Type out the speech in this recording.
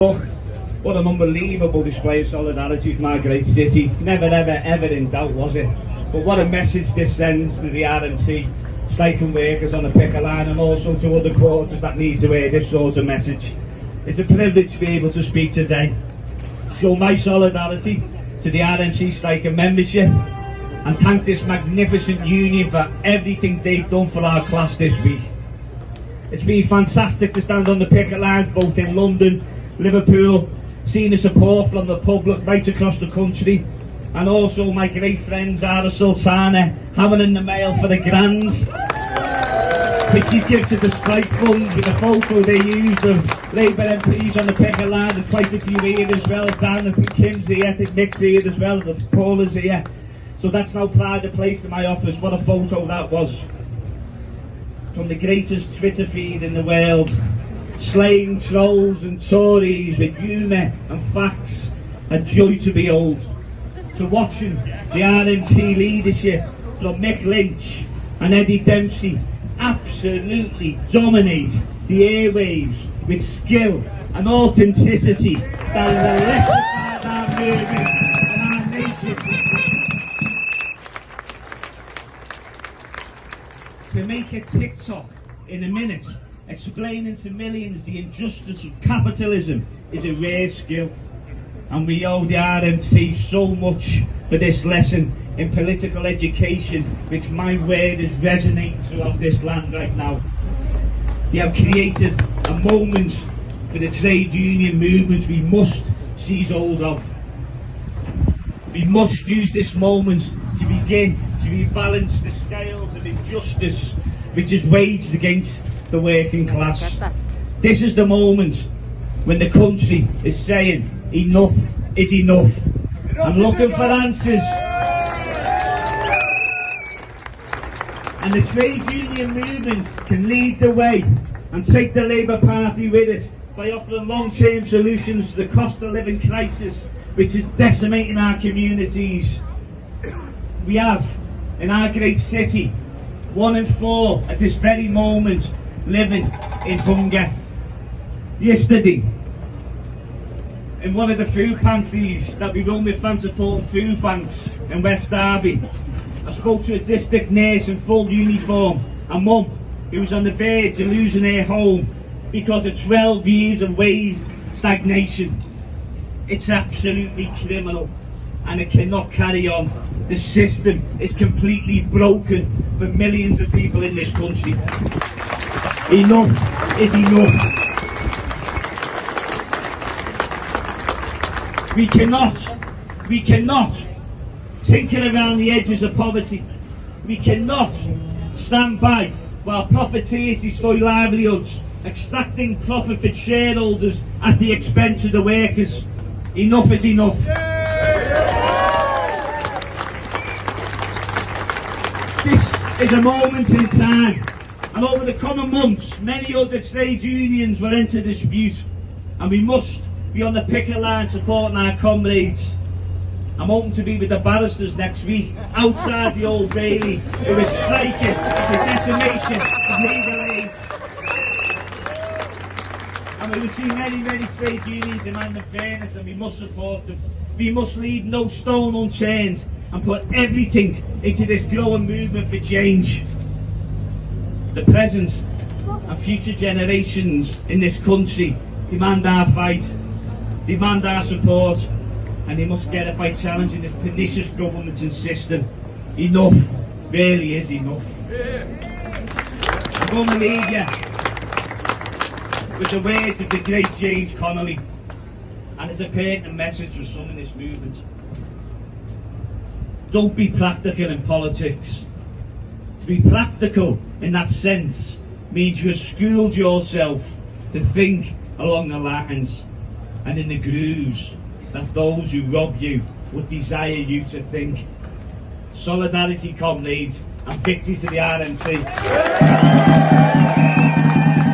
What an unbelievable display of solidarity from our great city. Never ever in doubt, was it? But what a message this sends to the RMT striking workers on the picket line, and also to other quarters that need to hear this sort of message. It's a privilege to be able to speak today, show my solidarity to the RMT striking membership, and thank this magnificent union for everything they've done for our class this week. It's been fantastic to stand on the picket lines both in London, Liverpool, seeing the support from the public right across the country, and also my great friends Zara Sultana having in the mail for the grands, which you give to the strike fund, with the photo they used of Labour MPs on the picket line, and quite a few here as well. Dan, I think Kim's here, I think Nick's here as well, and Paul is here. So that's now pride of place in my office. What a photo that was. From the greatest Twitter feed in the world, slaying trolls and Tories with humour and facts, a joy to behold. To watching the RMT leadership from Mick Lynch and Eddie Dempsey absolutely dominate the airwaves with skill and authenticity that has electrified our movement and our nation. To make a TikTok in a minute explaining to millions the injustice of capitalism is a rare skill, and we owe the RMT so much for this lesson in political education, which my word is resonating throughout this land right now. They have created a moment for the trade union movement we must seize hold of. We must use this moment to begin to rebalance the scales of injustice which is waged against the working class. This is the moment when the country is saying enough is enough. I'm looking for answers. And the trade union movement can lead the way and take the Labour Party with it by offering long-term solutions to the cost of living crisis which is decimating our communities. We have, in our great city, 1 in 4 at this very moment living in hunger. Yesterday, in one of the food pantries that we run with Support Food Banks in West Derby, I spoke to a district nurse in full uniform, a mum who was on the verge of losing her home because of 12 years of wage stagnation. It's absolutely criminal, and it cannot carry on. The system is completely broken for millions of people in this country. Enough is enough. We cannot tinker around the edges of poverty. We cannot stand by while profiteers destroy livelihoods, extracting profit for shareholders at the expense of the workers. Enough is enough. This is a moment in time, and over the coming months many other trade unions will enter dispute, and we must be on the picket line supporting our comrades. I'm hoping to be with the barristers next week outside the Old Bailey, who is striking for decimation of legal aid. And we will see many trade unions demanding fairness, and we must support them. We must leave no stone unturned and put everything into this growing movement for change. The present and future generations in this country demand our fight, demand our support, and they must get it by challenging this pernicious government and system. Enough really is enough. I'm going to leave you with the words of the great James Connolly, and it's a pertinent message for some in this movement. Don't be practical in politics. To be practical in that sense means you have schooled yourself to think along the lines and in the grooves that those who rob you would desire you to think. Solidarity, comrades, and victory to the RMT.